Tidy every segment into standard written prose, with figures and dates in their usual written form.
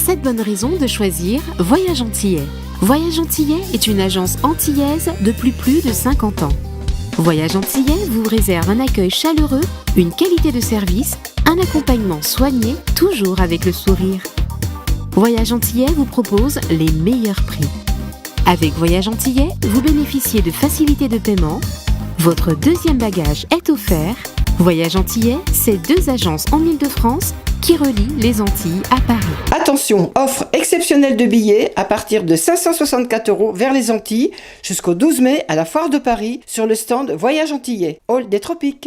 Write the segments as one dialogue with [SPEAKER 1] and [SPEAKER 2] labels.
[SPEAKER 1] 7 bonnes raisons de choisir Voyage Antillais. Voyage Antillais est une agence antillaise depuis plus de 50 ans. Voyage Antillais vous réserve un accueil chaleureux, une qualité de service, un accompagnement soigné, toujours avec le sourire. Voyage Antillais vous propose les meilleurs prix. Avec Voyage Antillais, vous bénéficiez de facilités de paiement. Votre deuxième bagage est offert. Voyage Antillais, c'est 2 agences en Île-de-France qui relient les Antilles à Paris.
[SPEAKER 2] Attention, offre exceptionnelle de billets à partir de 564 € vers les Antilles jusqu'au 12 mai à la Foire de Paris sur le stand Voyage Antillais, Hall des Tropiques.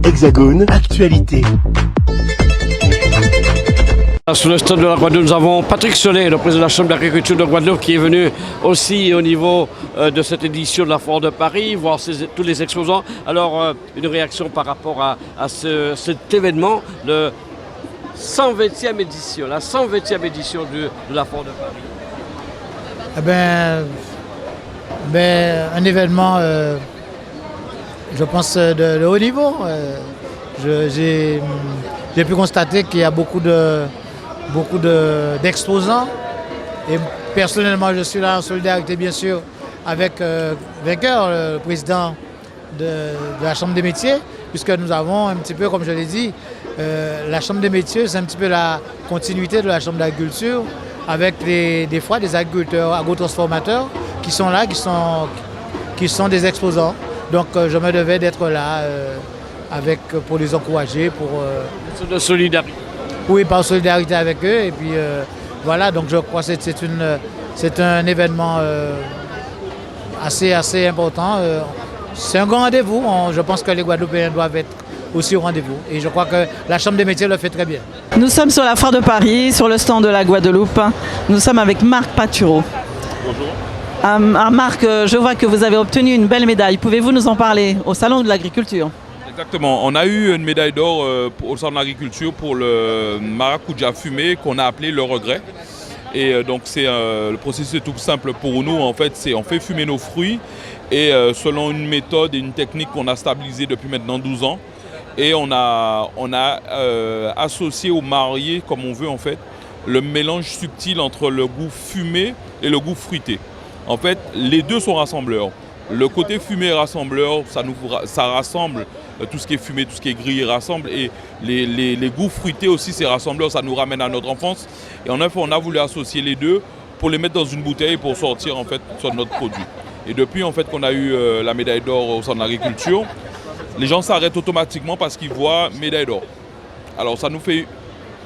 [SPEAKER 3] Hexagone, actualité.
[SPEAKER 4] Sur le stand de la Guadeloupe, nous avons Patrick Solet, le président de la Chambre d'agriculture de Guadeloupe, qui est venu aussi au niveau de cette édition de la Foire de Paris, voir tous les exposants. Alors, une réaction par rapport à cet événement, le 120e édition, la 120e édition de la Foire de Paris.
[SPEAKER 5] Un événement, je pense, de haut niveau. J'ai pu constater qu'il y a beaucoup d'exposants. Et personnellement, je suis là en solidarité, bien sûr, avec Vainqueur, le président de la Chambre des métiers, puisque nous avons un petit peu, comme je l'ai dit, la Chambre des métiers, c'est un petit peu la continuité de la Chambre d'agriculture, avec des fois des agriculteurs, agrotransformateurs qui sont là, qui sont des exposants. Donc je me devais d'être là pour les encourager.
[SPEAKER 4] De solidarité.
[SPEAKER 5] Oui, par solidarité avec eux. Et puis voilà, donc je crois que c'est un événement assez important. C'est un grand rendez-vous. Je pense que les Guadeloupéens doivent être aussi au rendez-vous. Et je crois que la Chambre des métiers le fait très bien.
[SPEAKER 6] Nous sommes sur la Foire de Paris, sur le stand de la Guadeloupe. Nous sommes avec Marc Patureau.
[SPEAKER 4] Bonjour.
[SPEAKER 6] Marc, je vois que vous avez obtenu une belle médaille. Pouvez-vous nous en parler au Salon de l'Agriculture?
[SPEAKER 7] Exactement, on a eu une médaille d'or au Salon de l'Agriculture pour le maracuja fumé qu'on a appelé le regret. Et donc c'est le processus est tout simple pour nous, en fait, on fait fumer nos fruits et selon une méthode et une technique qu'on a stabilisée depuis maintenant 12 ans. Et on a associé au marié, comme on veut en fait, le mélange subtil entre le goût fumé et le goût fruité. En fait, les deux sont rassembleurs. Le côté fumé rassembleur, ça rassemble tout ce qui est fumé, tout ce qui est grillé rassemble. Et les goûts fruités aussi, ces rassembleurs, ça nous ramène à notre enfance. Et en fait, on a voulu associer les deux pour les mettre dans une bouteille pour sortir en fait sur notre produit. Et depuis en fait qu'on a eu la médaille d'or au Centre de l'Agriculture, les gens s'arrêtent automatiquement parce qu'ils voient médaille d'or. Alors ça nous fait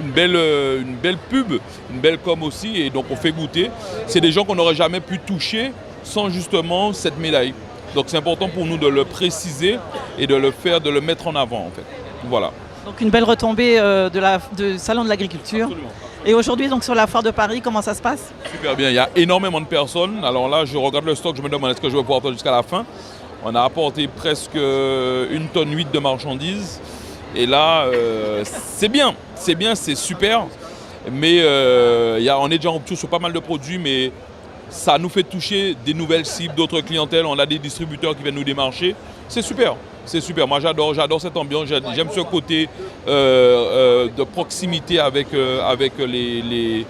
[SPEAKER 7] une belle pub, une belle com aussi, et donc on fait goûter. C'est des gens qu'on n'aurait jamais pu toucher sans justement cette médaille. Donc c'est important pour nous de le préciser et de le mettre en avant en fait. Voilà.
[SPEAKER 6] Donc une belle retombée du Salon de l'Agriculture.
[SPEAKER 7] Absolument.
[SPEAKER 6] Et aujourd'hui donc sur la Foire de Paris, comment ça se passe?
[SPEAKER 7] Super bien, il y a énormément de personnes. Alors là je regarde le stock, je me demande est-ce que je vais pouvoir faire jusqu'à la fin. On a apporté presque 1,8 tonne de marchandises. Et là c'est bien, c'est super. Mais on est déjà en rupture sur pas mal de produits, mais ça nous fait toucher des nouvelles cibles, d'autres clientèles. On a des distributeurs qui viennent nous démarcher. C'est super. Moi, j'adore cette ambiance. J'aime ce côté de proximité avec les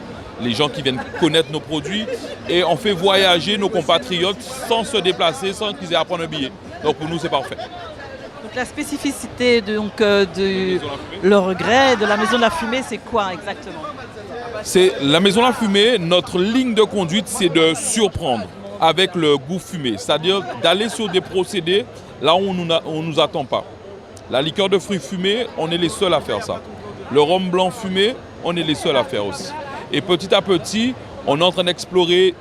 [SPEAKER 7] gens qui viennent connaître nos produits. Et on fait voyager nos compatriotes sans se déplacer, sans qu'ils aient à prendre un billet. Donc pour nous, c'est parfait.
[SPEAKER 6] Donc la spécificité de le regret de la Maison de la Fumée, c'est quoi exactement?
[SPEAKER 7] C'est la Maison de la Fumée, notre ligne de conduite, c'est de surprendre avec le goût fumé. C'est-à-dire d'aller sur des procédés là où on ne nous attend pas. La liqueur de fruits fumés, on est les seuls à faire ça. Le rhum blanc fumé, on est les seuls à faire aussi. Et petit à petit, on est en train d'explorer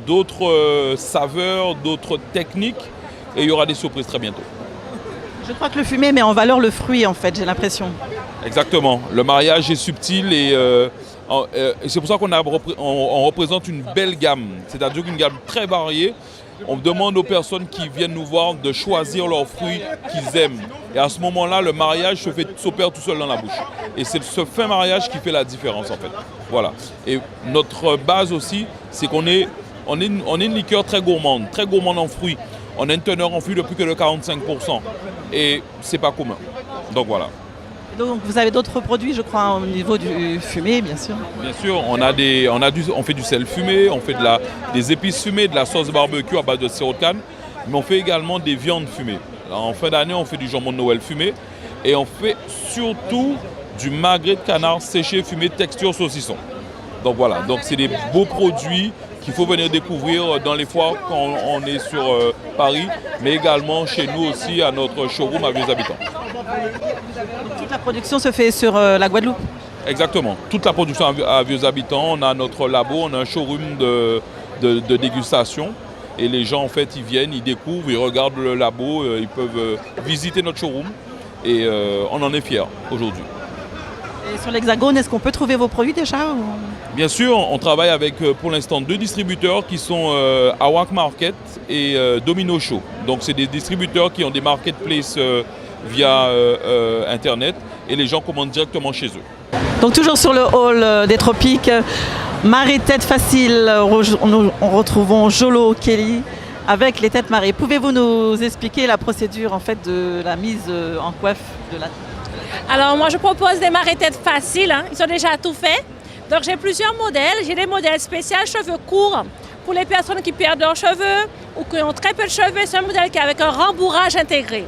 [SPEAKER 7] d'autres saveurs, d'autres techniques, et il y aura des surprises très bientôt.
[SPEAKER 6] Je crois que le fumé met en valeur le fruit en fait, j'ai l'impression.
[SPEAKER 7] Exactement. Le mariage est subtil et c'est pour ça qu'on représente une belle gamme, c'est-à-dire une gamme très variée. On demande aux personnes qui viennent nous voir de choisir leurs fruits qu'ils aiment. Et à ce moment-là, le mariage s'opère tout seul dans la bouche. Et c'est ce fin mariage qui fait la différence en fait. Voilà. Et notre base aussi, c'est qu'on est une liqueur très gourmande en fruits. On a une teneur en fruits de plus que de 45%. Et c'est pas commun. Donc voilà.
[SPEAKER 6] Donc vous avez d'autres produits, je crois, au niveau du fumé, bien sûr.
[SPEAKER 7] Bien sûr, on fait du sel fumé, on fait des épices fumées, de la sauce barbecue à base de sirop de canne, mais on fait également des viandes fumées. Alors, en fin d'année, on fait du jambon de Noël fumé et on fait surtout du magret de canard séché fumé texture saucisson. Donc voilà, donc c'est des beaux produits qu'il faut venir découvrir dans les foires quand on est sur Paris, mais également chez nous aussi à notre showroom à Vieux-Habitants.
[SPEAKER 6] Toute la production se fait sur la Guadeloupe?
[SPEAKER 7] Exactement, toute la production à Vieux-Habitants, on a notre labo, on a un showroom de dégustation et les gens en fait ils viennent, ils découvrent, ils regardent le labo, ils peuvent visiter notre showroom et on en est fiers aujourd'hui.
[SPEAKER 6] Et sur l'Hexagone, est-ce qu'on peut trouver vos produits déjà ou...
[SPEAKER 7] Bien sûr, on travaille avec pour l'instant 2 distributeurs qui sont Awak Market et Domino Show. Donc c'est des distributeurs qui ont des marketplaces via Internet et les gens commandent directement chez eux.
[SPEAKER 6] Donc toujours sur le hall des tropiques, marée tête facile, on retrouve Jolo Kelly avec les têtes marées. Pouvez-vous nous expliquer la procédure en fait de la mise en coiffe de la tête?
[SPEAKER 8] Alors moi je propose des marées têtes faciles, hein. Ils ont déjà tout fait. Donc j'ai plusieurs modèles, j'ai des modèles spéciaux cheveux courts pour les personnes qui perdent leurs cheveux ou qui ont très peu de cheveux. C'est un modèle qui est avec un rembourrage intégré.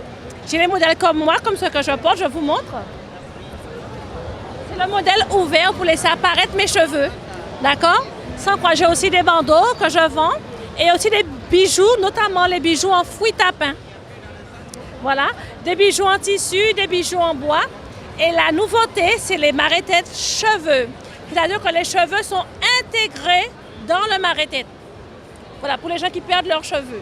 [SPEAKER 8] J'ai des modèles comme moi, comme ceux que je porte, je vous montre. C'est le modèle ouvert pour laisser apparaître mes cheveux, d'accord? Sans quoi j'ai aussi des bandeaux que je vends et aussi des bijoux, notamment les bijoux en fruits tapins. Voilà, des bijoux en tissu, des bijoux en bois. Et la nouveauté, c'est les marées-têtes cheveux. C'est-à-dire que les cheveux sont intégrés dans le marée-tête. Voilà, pour les gens qui perdent leurs cheveux.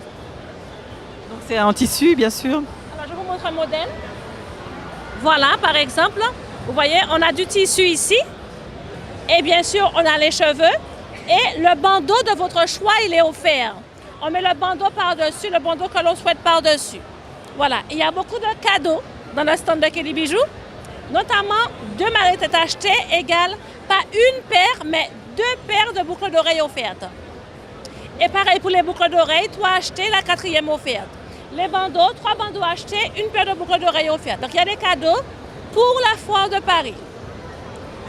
[SPEAKER 6] Donc c'est en tissu, bien sûr.
[SPEAKER 8] Alors, je vous montre un modèle. Voilà, par exemple, vous voyez, on a du tissu ici. Et bien sûr, on a les cheveux. Et le bandeau de votre choix, il est offert. On met le bandeau par-dessus, le bandeau que l'on souhaite par-dessus. Voilà, il y a beaucoup de cadeaux dans le stand de Kelly Bijoux, notamment 2 marées-têtes achetées égale pas une paire, mais 2 paires de boucles d'oreilles offertes. Et pareil pour les boucles d'oreilles, 3 achetées, la 4e offerte. Les bandeaux, 3 bandeaux achetés, 1 paire de boucles d'oreilles offertes. Donc il y a des cadeaux pour la foire de Paris.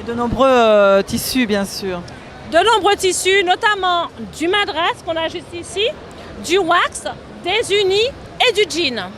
[SPEAKER 6] Et de nombreux tissus, bien sûr.
[SPEAKER 8] De nombreux tissus, notamment du madras qu'on a juste ici, du wax, des unis et du jean.